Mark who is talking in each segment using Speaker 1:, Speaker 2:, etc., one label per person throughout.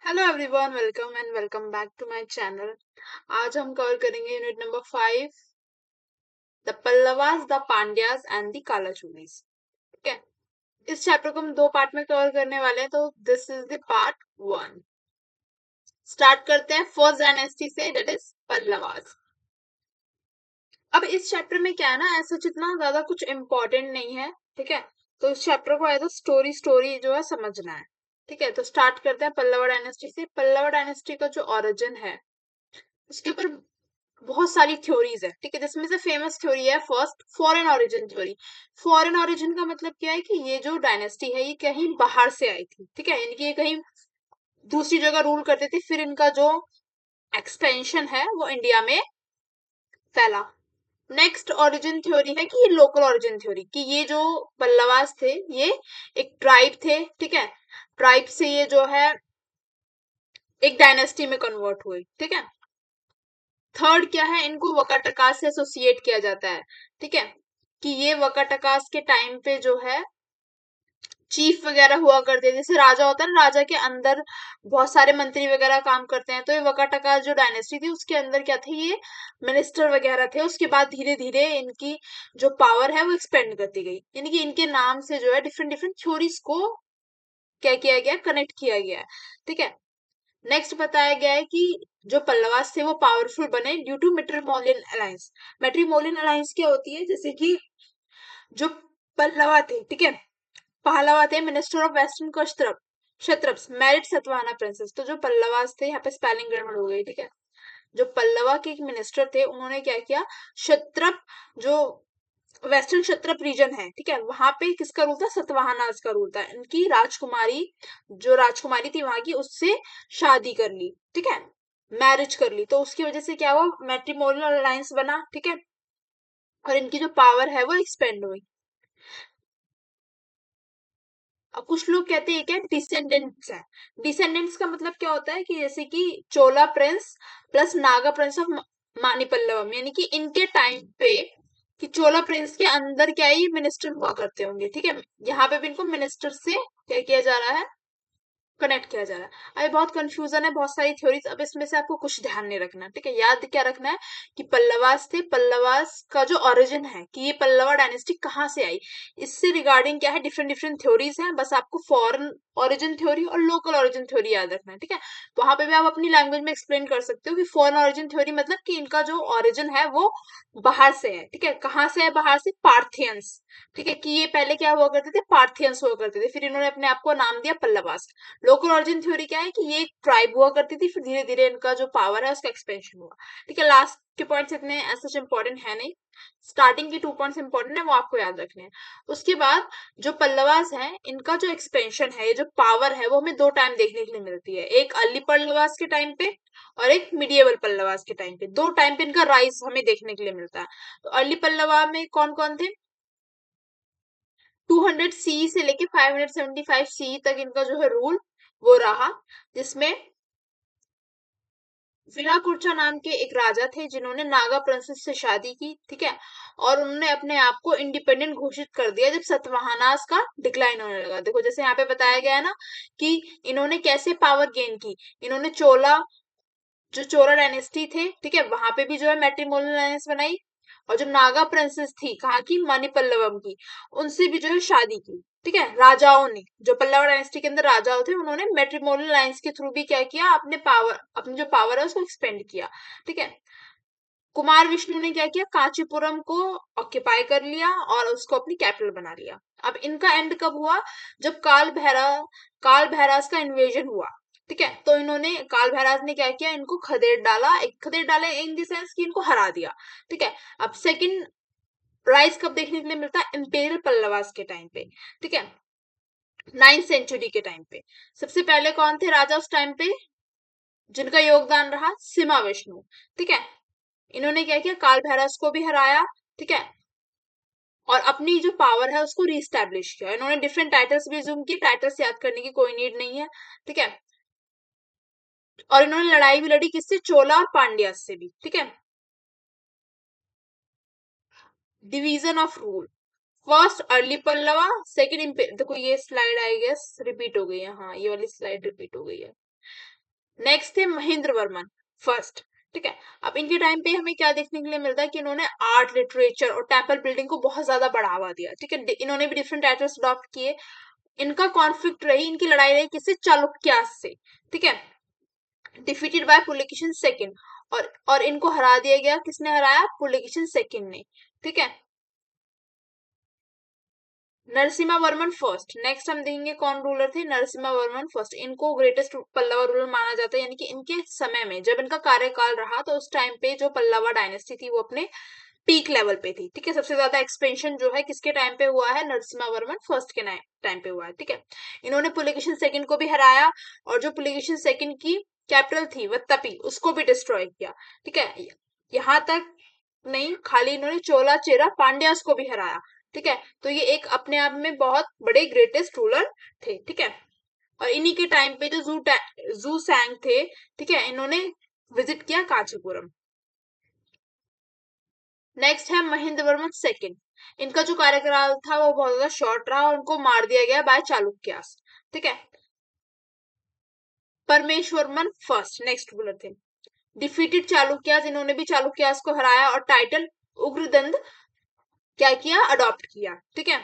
Speaker 1: Hello everyone, welcome back to my channel. आज हम cover करेंगे unit number 5, the Pallavas, the Pandyas and the Kalachuris. ठीक है, इस चैप्टर को हम दो पार्ट में कवर करने वाले हैं, तो this is the part 1। Start करते हैं फर्स्ट डायनेस्टी से, दैट इज पल्लवास। अब इस चैप्टर में क्या है ना, ऐसा जितना ज्यादा कुछ इम्पोर्टेंट नहीं है। ठीक है, तो इस चैप्टर को एज स्टोरी स्टोरी जो है समझना है। ठीक है, तो स्टार्ट करते हैं पल्लवा डायनेस्टी से। पल्लवा डायनेस्टी का जो ओरिजिन है उसके ऊपर बहुत सारी थ्योरीज है। ठीक है, जिसमें से फेमस थ्योरी है first, foreign origin theory. Foreign origin का मतलब क्या है कि ये जो डायनेस्टी है ये कहीं बाहर से आई थी। ठीक है, इनकी ये कहीं दूसरी जगह रूल करते थे, फिर इनका जो एक्सपेंशन है वो इंडिया में फैला। नेक्स्ट ओरिजिन थ्योरी है कि ये लोकल ओरिजिन थ्योरी, कि ये जो पल्लवास थे ये एक ट्राइब थे। ठीक है, ट्राइब से ये जो है एक डायनेस्टी में कन्वर्ट हुए। ठीक है, थर्ड क्या है, इनको वकाटकास से एसोसिएट किया जाता है। ठीक है, कि ये वकाटकास के टाइम पे जो है चीफ वगैरह हुआ करते हैं। जैसे राजा होता है ना, राजा के अंदर बहुत सारे मंत्री वगैरह काम करते हैं, तो ये वकाटकास जो डायनेस्टी थी उसके अंदर क्या थे, ये मिनिस्टर वगैरह थे। उसके बाद धीरे धीरे इनकी जो पावर है वो एक्सपेंड करती गई, यानी कि इनके नाम से जो है डिफरेंट डिफरेंट थ्योरीज को क्या किया गया, कनेक्ट किया गया है। ठीक है, नेक्स्ट बताया गया है कि जो पल्लवास थे वो पावरफुल बने due to matrimonial alliance. Matrimonial alliance क्या होती है, जैसे कि जो पल्लवा थे, ठीक है, पहलवा थे minister of western Kshatrapas married Satavahana princess. तो जो पल्लवास थे, यहाँ पे स्पेलिंग गड़बड़ हो गई। ठीक है, जो पल्लवा के एक मिनिस्टर थे उन्होंने क्या किया, क्षत्रप जो वेस्टर्न क्षत्रप रीजन है, ठीक है, वहां पे किसका रूल था, सतवाहनास का रूल था। इनकी राजकुमारी, जो राजकुमारी थी वहां की, उससे शादी कर ली। ठीक है, मैरिज कर ली, तो उसकी वजह से क्या हुआ, मैट्रिमोनियल अलायंस बना। ठीक है, और इनकी जो पावर है वो एक्सपेंड हुई। अब कुछ लोग कहते हैं क्या डिसेंडेंट्स है। डिसेंडेंट्स का मतलब क्या होता है कि जैसे कि Chola prince plus Naga prince of Manipallavam, यानी कि इनके टाइम पे कि चोला प्रिंस के अंदर क्या ही मिनिस्टर हुआ करते होंगे। ठीक है, यहाँ पे भी इनको मिनिस्टर से क्या किया जा रहा है, कनेक्ट किया जा रहा है। अभी बहुत कंफ्यूजन है, बहुत सारी थ्योरीज। अब इसमें से आपको कुछ ध्यान नहीं रखना। ठीक है, याद क्या रखना है कि पल्लवास थे, पल्लवास का जो ओरिजिन है कि ये पल्लवा डायनेस्टी कहाँ से आई, इससे रिगार्डिंग क्या है, डिफरेंट डिफरेंट थ्योरीज हैं। बस आपको फॉरेन ओरिजिन थ्योरी और लोकल ओरिजिन थ्योरी याद रखना है। ठीक है, वहां पे भी आप अपनी लैंग्वेज में एक्सप्लेन कर सकते हो कि फॉरेन ओरिजिन थ्योरी मतलब कि इनका जो ओरिजिन है वो बाहर से है। ठीक है, कहाँ से है, बाहर से, पार्थियंस। ठीक है, कि ये पहले क्या हुआ करते थे, पार्थियंस हुआ करते थे, फिर इन्होंने अपने आप को नाम दिया पल्लवास। लोकल ओरिजिन थ्योरी क्या है कि ये एक ट्राइब हुआ करती थी, फिर धीरे धीरे इनका जो पावर है उसका एक्सपेंशन हुआ। ठीक है, लास्ट के पॉइंट्स इतने सच इंपॉर्टेंट है नहीं, स्टार्टिंग के 2 पॉइंट्स इंपॉर्टेंट है, वो आपको याद रखने हैं। उसके बाद जो पल्लवास है इनका जो एक्सपेंशन है, ये जो पावर है वो हमें दो टाइम देखने के लिए मिलती है, एक अर्ली पल्लवास के टाइम पे और एक मिडिएवल पल्लवास के टाइम पे। दो टाइम पे इनका राइज हमें देखने के लिए मिलता है। तो अर्ली पल्लवा में कौन कौन थे, 200 सी से लेके 575 सी तक इनका जो है रूल वो रहा, जिसमें विराकुर्चा नाम के एक राजा थे जिन्होंने नागा प्रिंसेस से शादी की। ठीक है, और उन्होंने अपने आप को इंडिपेंडेंट घोषित कर दिया जब सतवाहनास का डिक्लाइन होने लगा। देखो जैसे यहाँ पे बताया गया है ना कि इन्होंने कैसे पावर गेन की। इन्होंने चोला, जो चोला डायनेस्टी थे, ठीक है, वहां पे भी जो है मैट्रिमोनियल अलायंस बनाई, और जो नागा प्रिंसेस थी कहाँ की, मणिपल्लवम की, उनसे भी जो है शादी की। ठीक है, राजाओं ने, जो पल्लव डायनेस्टी के अंदर राजाओं थे, उन्होंने मैट्रिमोनियल अलायंस के थ्रू भी क्या किया, अपने पावर, अपनी जो पावर है उसको एक्सपेंड किया। ठीक है, कुमार विष्णु ने क्या किया, कांचीपुरम को ऑक्यूपाई कर लिया और उसको अपनी कैपिटल बना लिया। अब इनका एंड कब हुआ, जब काल भैरस का इन्वेजन हुआ। ठीक है, तो इन्होंने, काल भैरस ने क्या किया, इनको खदेड़ डाला इन द सेंस कि इनको हरा दिया। ठीक है, अब सेकंड राइज कब देखने के लिए मिलता है, इंपेरियल पल्लवास के टाइम पे। ठीक है, 9th सेंचुरी के टाइम पे सबसे पहले कौन थे राजा उस टाइम पे, जिनका योगदान रहा, सिमा विष्णु। ठीक है, इन्होंने क्या किया, काल भैरस को भी हराया। ठीक है, और अपनी जो पावर है उसको रीस्टैब्लिश किया। इन्होंने डिफरेंट टाइटल्स भी जूम किए, टाइटल्स याद करने की कोई नीड नहीं है। ठीक है, और इन्होंने लड़ाई भी लड़ी किससे, चोला और पांड्या से भी। ठीक है, division of rule, first early Pallava, second देखो ये स्लाइड आई गेस रिपीट हो गई है, हाँ ये वाली स्लाइड रिपीट हो गई है। नेक्स्ट थे महेंद्र वर्मन फर्स्ट। ठीक है, अब इनके टाइम पे हमें क्या देखने के लिए मिलता है कि इन्होंने आर्ट, लिटरेचर और टेम्पल बिल्डिंग को बहुत ज्यादा बढ़ावा दिया। ठीक है, इन्होंने भी डिफरेंट टाइटल्स अडॉप्ट किए। इनका कॉन्फ्लिक्ट रही, इनकी लड़ाई रही किससे? चालुक्यास से। ठीक है, डिफीटेड बाय पुलकेशिन सेकंड, और इनको हरा दिया गया। किसने हराया? पुलकेशिन सेकंड ने। ठीक है, नरसिम्हा वर्मन फर्स्ट। नेक्स्ट हम देखेंगे कौन रूलर थे? नरसिम्हा वर्मन फर्स्ट। इनको ग्रेटेस्ट पल्लवा रूलर माना जाता है, यानी कि इनके समय में जब इनका कार्यकाल रहा तो उस टाइम पे जो पल्लवा डायनेस्टी थी वो अपने पीक लेवल पे थी। ठीक है, सबसे ज्यादा एक्सपेंशन जो है किसके टाइम पे हुआ है? नरसिम्हा वर्मन फर्स्ट के टाइम पे हुआ है। ठीक है, इन्होंने पुलकेशिन सेकंड को भी हराया, और जो पुलकेशिन सेकंड की कैपिटल थी वत्तपी, उसको भी डिस्ट्रॉय किया। ठीक है, यहाँ तक नहीं, खाली इन्होंने चोला चेरा पांड्यास को भी हराया। ठीक है, तो ये एक अपने आप में बहुत बड़े ग्रेटेस्ट रूलर थे। ठीक है, और इन्हीं के टाइम पे जो जू सैंग थे, ठीक है, इन्होंने विजिट किया कांचीपुरम। नेक्स्ट है महेंद्र वर्मन सेकंड। इनका जो कार्यकाल था वो बहुत ज्यादा शॉर्ट रहा और उनको मार दिया गया बाय चालुक्यास। ठीक है, परमेश्वरमन फर्स्ट नेक्स्ट रूलर थे। डिफीटेड चालुक्यास, इन्होंने भी चालुक्यास को हराया और टाइटल उग्रदंड क्या किया? अडॉप्ट किया। ठीक है,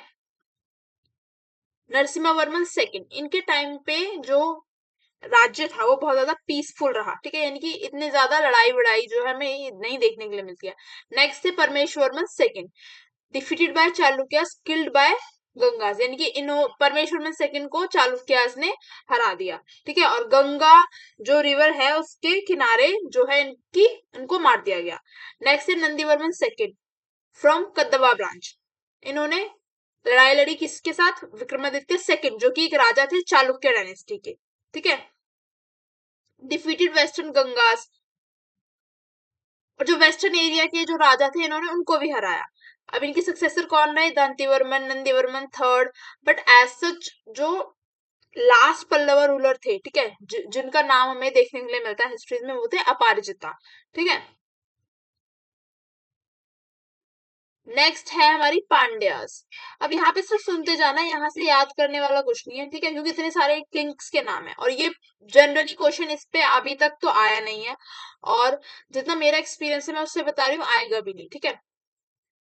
Speaker 1: नरसिम्हा वर्मन सेकंड, इनके टाइम पे जो राज्य था वो बहुत ज्यादा पीसफुल रहा। ठीक है, यानी कि इतने ज्यादा लड़ाई वड़ाई जो है हमें नहीं देखने के लिए मिलती है। नेक्स्ट थे Parameshwaraman second, defeated by Chalukyas, killed by Gangas, यानी कि इन परमेश्वरमन सेकंड को चालुक्यास ने हरा दिया। ठीक है, और गंगा जो रिवर है उसके किनारे जो है इनकी इनको मार दिया गया। नेक्स्ट है Nandivarman second from Kadwa branch. इन्होंने लड़ाई लड़ी किसके साथ? विक्रमादित्य सेकंड, जो कि एक राजा थे चालुक्य डायनेस्टी के। ठीक है, डिफीटेड वेस्टर्न गंगास, और जो वेस्टर्न एरिया के जो राजा थे इन्होंने उनको भी हराया। अब इनके सक्सेसर कौन रहे? Dantivarman, Nandivarman third. But as such जो लास्ट पल्लवा रूलर थे, ठीक है, जिनका नाम हमें देखने के लिए मिलता है हिस्ट्रीज में, वो थे अपराजिता। ठीक है, नेक्स्ट है हमारी पांड्यास। अब यहाँ पे सिर्फ सुनते जाना, यहाँ से याद करने वाला कुछ नहीं है। ठीक है, क्योंकि इतने सारे किंग्स के नाम है और ये जनरली क्वेश्चन इस पे अभी तक तो आया नहीं है, और जितना मेरा एक्सपीरियंस है मैं उससे बता रही हूँ, आएगा भी नहीं। ठीक है,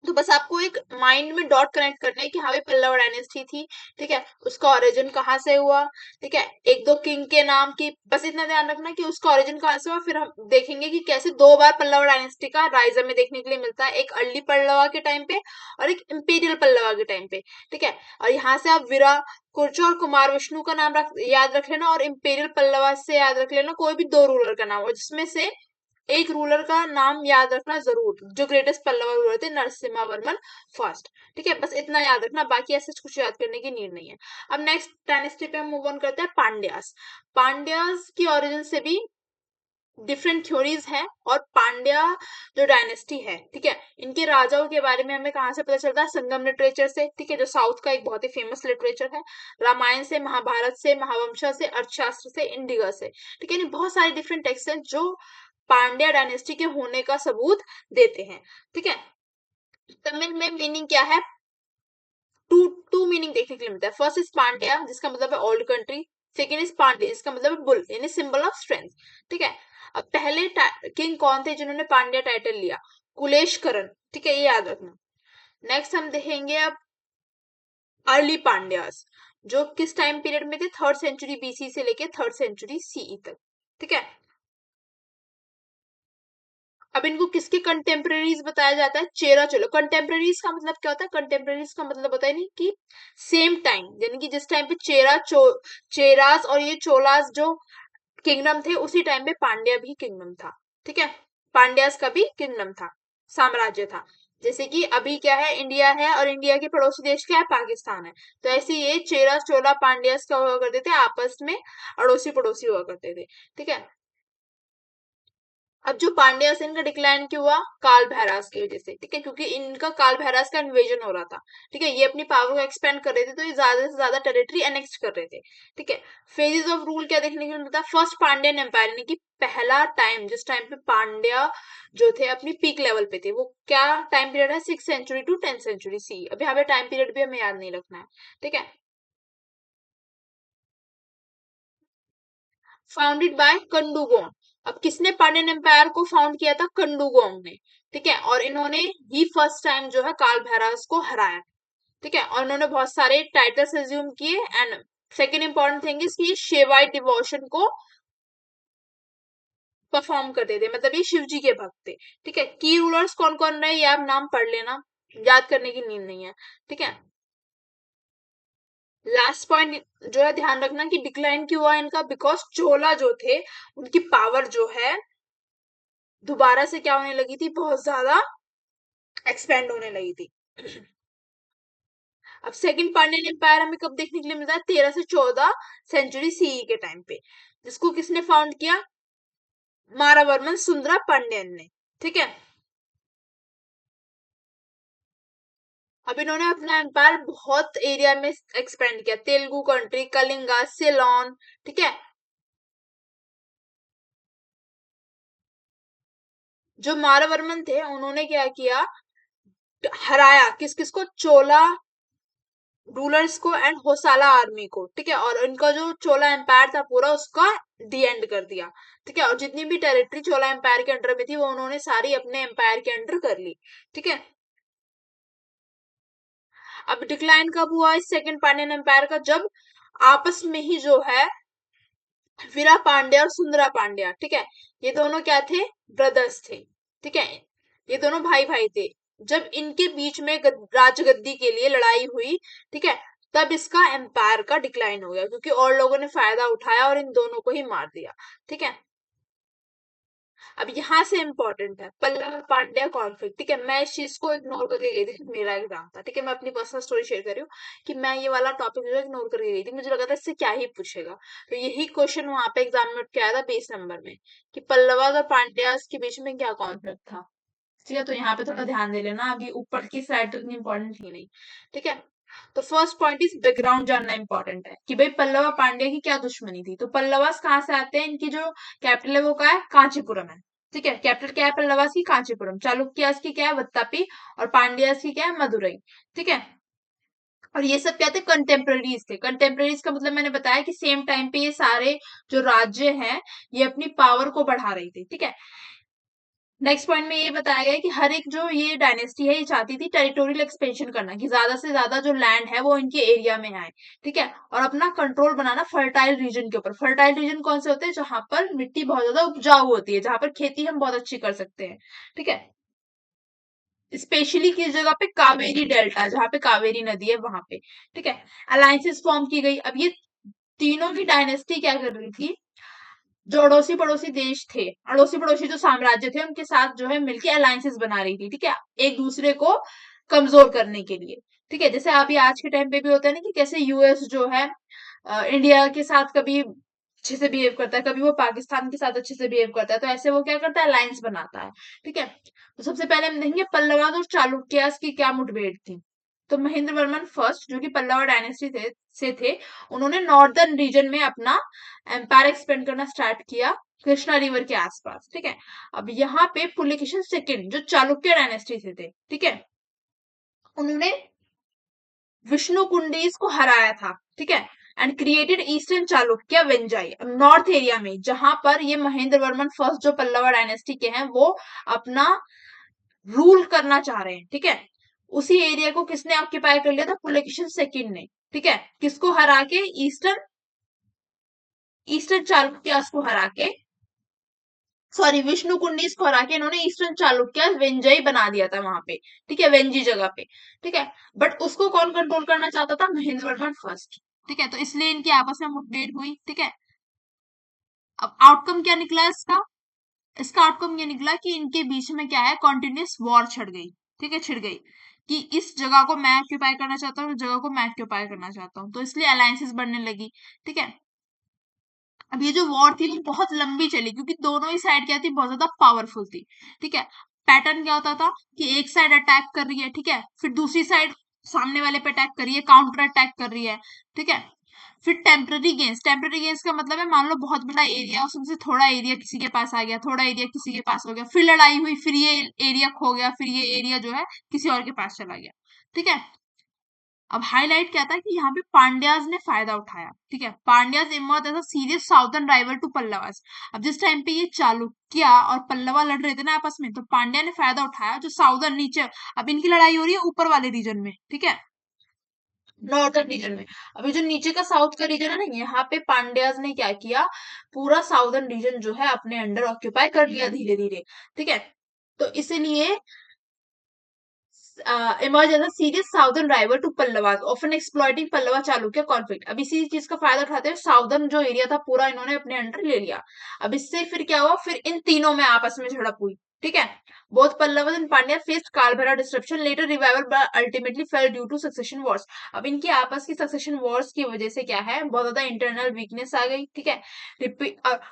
Speaker 1: तो बस आपको एक माइंड में डॉट कनेक्ट करना है कि हाँ भाई पल्लव डायनेस्टी थी। ठीक है, उसका ओरिजिन कहाँ से हुआ? ठीक है, एक दो किंग के नाम की बस इतना ध्यान रखना कि उसका ओरिजिन कहाँ से हुआ। फिर हम देखेंगे कि कैसे दो बार पल्लव डायनेस्टी का राइज हमें देखने के लिए मिलता है, एक अर्ली पल्लवा के टाइम पे और एक इंपीरियल पल्लवा के टाइम पे। ठीक है, और यहाँ से आप वीरा कुर्चो और कुमार विष्णु का नाम याद रख लेना, और इंपीरियल पल्लवा से याद रख लेना कोई भी दो रूलर का नाम, और जिसमें से एक रूलर का नाम याद रखना जरूर, जो ग्रेटेस्ट पल्लवा रूलर थे, नरसिम्हा वर्मन फर्स्ट। ठीक है, बस इतना याद रखना, बाकी ऐसे कुछ याद करने की नीड नहीं है। अब नेक्स्ट डायनेस्टी पे हम मूव ऑन करते हैं, पांड्यास। पांड्यास की ओरिजिन से भी डिफरेंट थ्योरीज हैं, और पांड्या जो डायनेस्टी है, ठीक है, इनके राजाओं के बारे में हमें कहाँ से पता चलता है? संगम लिटरेचर से। ठीक है, जो साउथ का एक बहुत ही फेमस लिटरेचर है, रामायण से, महाभारत से, महावंशा से, अर्थशास्त्र से, इंडिगा से। ठीक है, बहुत सारे डिफरेंट टेक्स्ट हैं जो पांड्या डायनेस्टी के होने का सबूत देते हैं। ठीक है, तमिल में मीनिंग क्या है? टू टू मीनिंग देखने के लिए मिलता है। फर्स्ट इज पांड्या, जिसका मतलब है old country. Second is Pandya, जिसका मतलब है बुल, यानी सिंबल ऑफ स्ट्रेंथ। ठीक है, अब पहले किंग कौन थे जिन्होंने पांड्या टाइटल लिया? कुलेशकरण। ठीक है, ये याद रखना। नेक्स्ट हम देखेंगे अब अर्ली पांड्यास, जो किस टाइम पीरियड में थे? थर्ड सेंचुरी बीसी से लेके थर्ड सेंचुरी सीई तक। ठीक है, अब इनको किसके कंटेम्प्रेरीज बताया जाता है? चेरा चोलो। कंटेम्प्रेरीज का मतलब क्या होता है? कंटेम्प्रेरीज का मतलब होता है नहीं कि सेम टाइम, यानी कि जिस टाइम पे चेरास और ये चोलास जो किंगडम थे, उसी टाइम पे पांड्या भी किंगडम था। ठीक है, पांड्यास का भी किंगडम था, साम्राज्य था। जैसे कि अभी क्या है? इंडिया है, और इंडिया के पड़ोसी देश क्या है? पाकिस्तान है। तो ऐसे ये चेरा चोला पांड्यास क्या हुआ करते थे? आपस में अड़ोसी पड़ोसी हुआ करते थे। ठीक है, अब जो पांड्या से इनका डिक्लाइन क्यों हुआ? काल भैरास की वजह से। ठीक है, क्योंकि इनका काल भैरास का इन्वेजन हो रहा था। ठीक है, ये अपनी पावर को एक्सपेंड कर रहे थे, तो ये ज्यादा से ज्यादा टेरिटरी एनेक्स कर रहे थे। ठीक है, फेजेस ऑफ रूल क्या देखने को मिलता है? फर्स्ट पांड्यन एम्पायर, यानी कि पहला टाइम जिस टाइम पे पांड्या जो थे अपनी पीक लेवल पे थे, वो क्या टाइम पीरियड है? 6th century to 10th century C. अब यहाँ पे टाइम पीरियड भी हमें याद नहीं रखना है। ठीक है, फाउंडेड बाय कंडुगोन। अब किसने पांड्यन एम्पायर को फाउंड किया था? कंडुगोन ने। ठीक है, और इन्होंने ही फर्स्ट टाइम जो है काल भैरव को हराया। ठीक है, और इन्होंने बहुत सारे टाइटल्स एज्यूम किए। And second important thing is कि शेवाइट डिवोशन को परफॉर्म करते थे, मतलब ये शिव जी के भक्त थे। ठीक है, की रूलर्स कौन कौन रहे ये आप नाम पढ़ लेना, याद करने की नींद नहीं है। ठीक है, लास्ट पॉइंट जो है ध्यान रखना कि डिक्लाइन क्यों हुआ इनका, बिकॉज चोला जो थे उनकी पावर जो है दोबारा से क्या होने लगी थी, बहुत ज्यादा एक्सपेंड होने लगी थी। अब सेकंड पांड्यन एम्पायर हमें कब देखने के लिए मिलता है? 13 से 14 सेंचुरी सीई के टाइम पे, जिसको किसने फाउंड किया? मारावर्मन सुंदरा पांड्यन ने। ठीक है, अब इन्होंने अपना एम्पायर बहुत एरिया में एक्सपेंड किया, तेलुगु कंट्री, कलिंगा, सिलोन। ठीक है, जो मारवर्मन थे उन्होंने क्या किया, हराया किस किस को? चोला रूलर्स को एंड होसाला आर्मी को। ठीक है, और इनका जो चोला एम्पायर था पूरा उसका दी एंड कर दिया। ठीक है, और जितनी भी टेरिटरी चोला एम्पायर के अंडर में थी वो उन्होंने सारी अपने एम्पायर के अंडर कर ली। ठीक है, अब डिक्लाइन कब हुआ इस सेकंड पांड्यन एम्पायर का? जब आपस में ही जो है वीरा पांड्या और सुंदरा पांड्या, ठीक है, ये दोनों क्या थे? ब्रदर्स थे। ठीक है, ये दोनों भाई भाई थे। जब इनके बीच में राजगद्दी के लिए लड़ाई हुई, ठीक है, तब इसका एम्पायर का डिक्लाइन हो गया, क्योंकि और लोगों ने फायदा उठाया और इन दोनों को ही मार दिया। ठीक है, अब यहां से इंपॉर्टेंट है पल्लव पांड्या कॉन्फ्लिक्ट। ठीक है, मैं इस चीज को इग्नोर करके गई थी, मेरा एग्जाम था। ठीक है, मैं अपनी पर्सनल स्टोरी शेयर कर रही हूँ कि मैं ये वाला टॉपिक जो इग्नोर करके गई थी, मुझे लगा था इससे क्या ही पूछेगा। तो यही क्वेश्चन वहां पे एग्जाम में उठ के आया था 20 नंबर में, कि पल्लवास और पांड्यास के बीच में क्या कॉन्फ्लिक्ट था। ठीक है, तो यहाँ पे थोड़ा ध्यान दे लेना, अभी ऊपर की साइड तो इतनी इंपॉर्टेंट थी नहीं। ठीक है, तो फर्स्ट पॉइंट इज बैकग्राउंड जानना इंपॉर्टेंट है कि भाई पल्लवा पांड्या की क्या दुश्मनी थी। तो पल्लवास कहाँ से आते हैं? इनकी जो कैपिटल है वो क्या है? कांचीपुरम है। ठीक है, कैपिटल क्या है पल्लवास की? कांचीपुरम। चालुक्यास की क्या है? वत्तापी। और पांड्यास की क्या है? मदुरई। ठीक है, और ये सब क्या थे? कंटेम्प्रेरीज थे। कंटेम्प्रेरीज का मतलब मैंने बताया कि सेम टाइम पे ये सारे जो राज्य हैं ये अपनी पावर को बढ़ा रहे थे। ठीक है, नेक्स्ट पॉइंट में ये बताया गया है कि हर एक जो ये डायनेस्टी है ये चाहती थी टेरिटोरियल एक्सपेंशन करना, कि ज्यादा से ज्यादा जो लैंड है वो इनके एरिया में आए। ठीक है, और अपना कंट्रोल बनाना फर्टाइल रीजन के ऊपर। फर्टाइल रीजन कौन से होते हैं? जहां पर मिट्टी बहुत ज्यादा उपजाऊ होती है, जहां पर खेती हम बहुत अच्छी कर सकते हैं। ठीक है, स्पेशली किस जगह पे? कावेरी डेल्टा, जहां पे कावेरी नदी है वहां पे। ठीक है, अलायंसेस फॉर्म की गई। अब ये तीनों की डायनेस्टी क्या कर रही थी? जो अड़ोसी पड़ोसी देश थे, अड़ोसी पड़ोसी जो साम्राज्य थे उनके साथ जो है मिलके अलायंसेस बना रही थी। ठीक है, एक दूसरे को कमजोर करने के लिए। ठीक है, जैसे अभी आज के टाइम पे भी होता है ना कि कैसे यूएस जो है इंडिया के साथ कभी अच्छे से बिहेव करता है, कभी वो पाकिस्तान के साथ अच्छे से बिहेव करता है, तो ऐसे वो क्या करता है? अलायंस बनाता है। ठीक है, तो सबसे पहले हम देखेंगे पल्लवास और चालुक्यास की क्या मुठभेड़ थी। तो महेंद्र वर्मन फर्स्ट जो कि पल्लवा डायनेस्टी से थे, उन्होंने नॉर्दर्न रीजन में अपना एम्पायर एक्सपेंड करना स्टार्ट किया, कृष्णा रिवर के आसपास। ठीक है, अब यहाँ पे पुलकेशिन सेकंड जो चालुक्य डायनेस्टी से थे, ठीक है, उन्होंने विष्णु कुंडीज को हराया था। ठीक है, and created eastern Chalukya Vengi north area में, जहां पर ये महेंद्र वर्मन फर्स्ट जो पल्लवा डायनेस्टी के हैं वो अपना रूल करना चाह रहे हैं। ठीक है, उसी एरिया को किसने ऑक्यूपाई कर लिया था? पुलकेशिन सेकंड ने। ठीक है, किसको हरा के? ईस्टर्न ईस्टर्न चालुक्यास को हरा के, सॉरी विष्णु कुंडीज को हरा के इन्होंने ईस्टर्न चालुक्य वेंजई बना दिया था वहां पे। ठीक है, वेंजी जगह पे। ठीक है, बट उसको कौन कंट्रोल करना चाहता था? महेंद्र वर्मन फर्स्ट। ठीक है, तो इसलिए इनकी आपस में मुठभेड़ हुई। ठीक है, अब आउटकम क्या निकला इसका? इसका आउटकम ये निकला कि इनके बीच में क्या है? कॉन्टिन्यूस वॉर छिड़ गई। ठीक है, छिड़ गई कि इस जगह को मैं ऑक्यूपाई करना चाहता हूँ, इस जगह को मैं ऑक्यूपाई करना चाहता हूँ, तो इसलिए अलायंसेस बनने लगी। ठीक है, अब ये जो वॉर थी वो बहुत लंबी चली, क्योंकि दोनों ही साइड क्या थी? बहुत ज्यादा पावरफुल थी। ठीक है, पैटर्न क्या होता था कि एक साइड अटैक कर रही है, ठीक है, फिर दूसरी साइड सामने वाले पे अटैक कर रही है, काउंटर अटैक कर रही है। ठीक है, फिर टेम्पररी गेन्स का मतलब है मान लो बहुत बड़ा एरिया, उसमें से थोड़ा एरिया किसी के पास आ गया, थोड़ा एरिया किसी के पास हो गया, फिर लड़ाई हुई, फिर ये एरिया खो गया, फिर ये एरिया जो है किसी और के पास चला गया। ठीक है, अब हाईलाइट क्या था कि यहाँ पे पांड्याज ने फायदा उठाया, ठीक है। Pandyas emerge as a serious southern rival to Pallavas. अब जिस टाइम पे ये चालुक्य और पल्लवा लड़ रहे थे ना आपस में, तो पांड्या ने फायदा उठाया जो साउदर्न नीचे, अब इनकी लड़ाई हो रही है ऊपर वाले रीजन में, ठीक है, नॉर्थर्न रीजन में। अभी जो नीचे का साउथ का रीजन है ना, यहाँ पे पांड्याज ने क्या किया, पूरा साउदर्न रीजन जो है अपने अंडर ऑक्यूपाई कर लिया धीरे धीरे, ठीक है। तो इसीलिए emerge as a serious southern rival to Pallavas, often exploiting Pallava Chalukya conflict। अब इसी चीज का फायदा उठाते हुए साउदर्न जो एरिया था पूरा इन्होंने अपने अंडर ले लिया। अब इससे फिर क्या हुआ, फिर इन तीनों में आपस में झड़प हुई, ठीक है। Both Pallavas and Pandya faced Kalabhairava disruption, later revival but ultimately fail due to succession wars. अब इनकी आपस की सक्सेशन वॉर्स की वजह से क्या है, बहुत ज्यादा इंटरनल वीकनेस आ गई, ठीक है।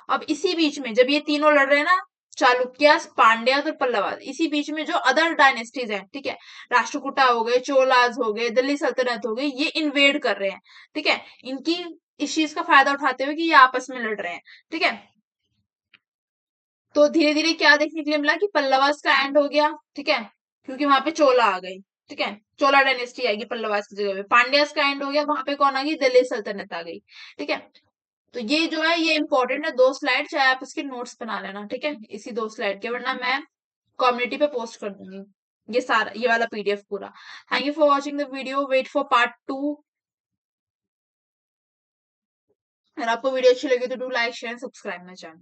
Speaker 1: अब इसी बीच में जब ये तीनों लड़ रहे हैं ना, चालुक्यास, पांड्यास और पल्लवास, इसी बीच में जो अदर डायनेस्टीज हैं, ठीक है, राष्ट्रकूटा हो गए, चोलाज हो गए, दिल्ली सल्तनत हो गई, ये इन्वेड कर रहे हैं, ठीक है। इनकी इस चीज का फायदा उठाते हुए कि ये आपस में लड़ रहे हैं, ठीक है। तो धीरे धीरे क्या देखने के लिए मिला कि पल्लवास का एंड हो गया, ठीक है, क्योंकि वहां पे चोला आ गई, ठीक है। चोला डायनेस्टी आएगी पल्लवास की जगह पे। पांड्यास का एंड हो गया, वहां पे कौन आ गई, दिल्ली सल्तनत आ गई, ठीक है। तो ये जो है ये इंपॉर्टेंट है, 2 स्लाइड, चाहे आप इसके नोट्स बना लेना, ठीक है, इसी 2 स्लाइड के, वरना मैं कम्युनिटी पे पोस्ट कर दूंगी ये सारा, ये वाला पीडीएफ पूरा। Thank you for watching the video, wait for part 2। अगर आपको वीडियो अच्छी लगी तो do like share subscribe my channel.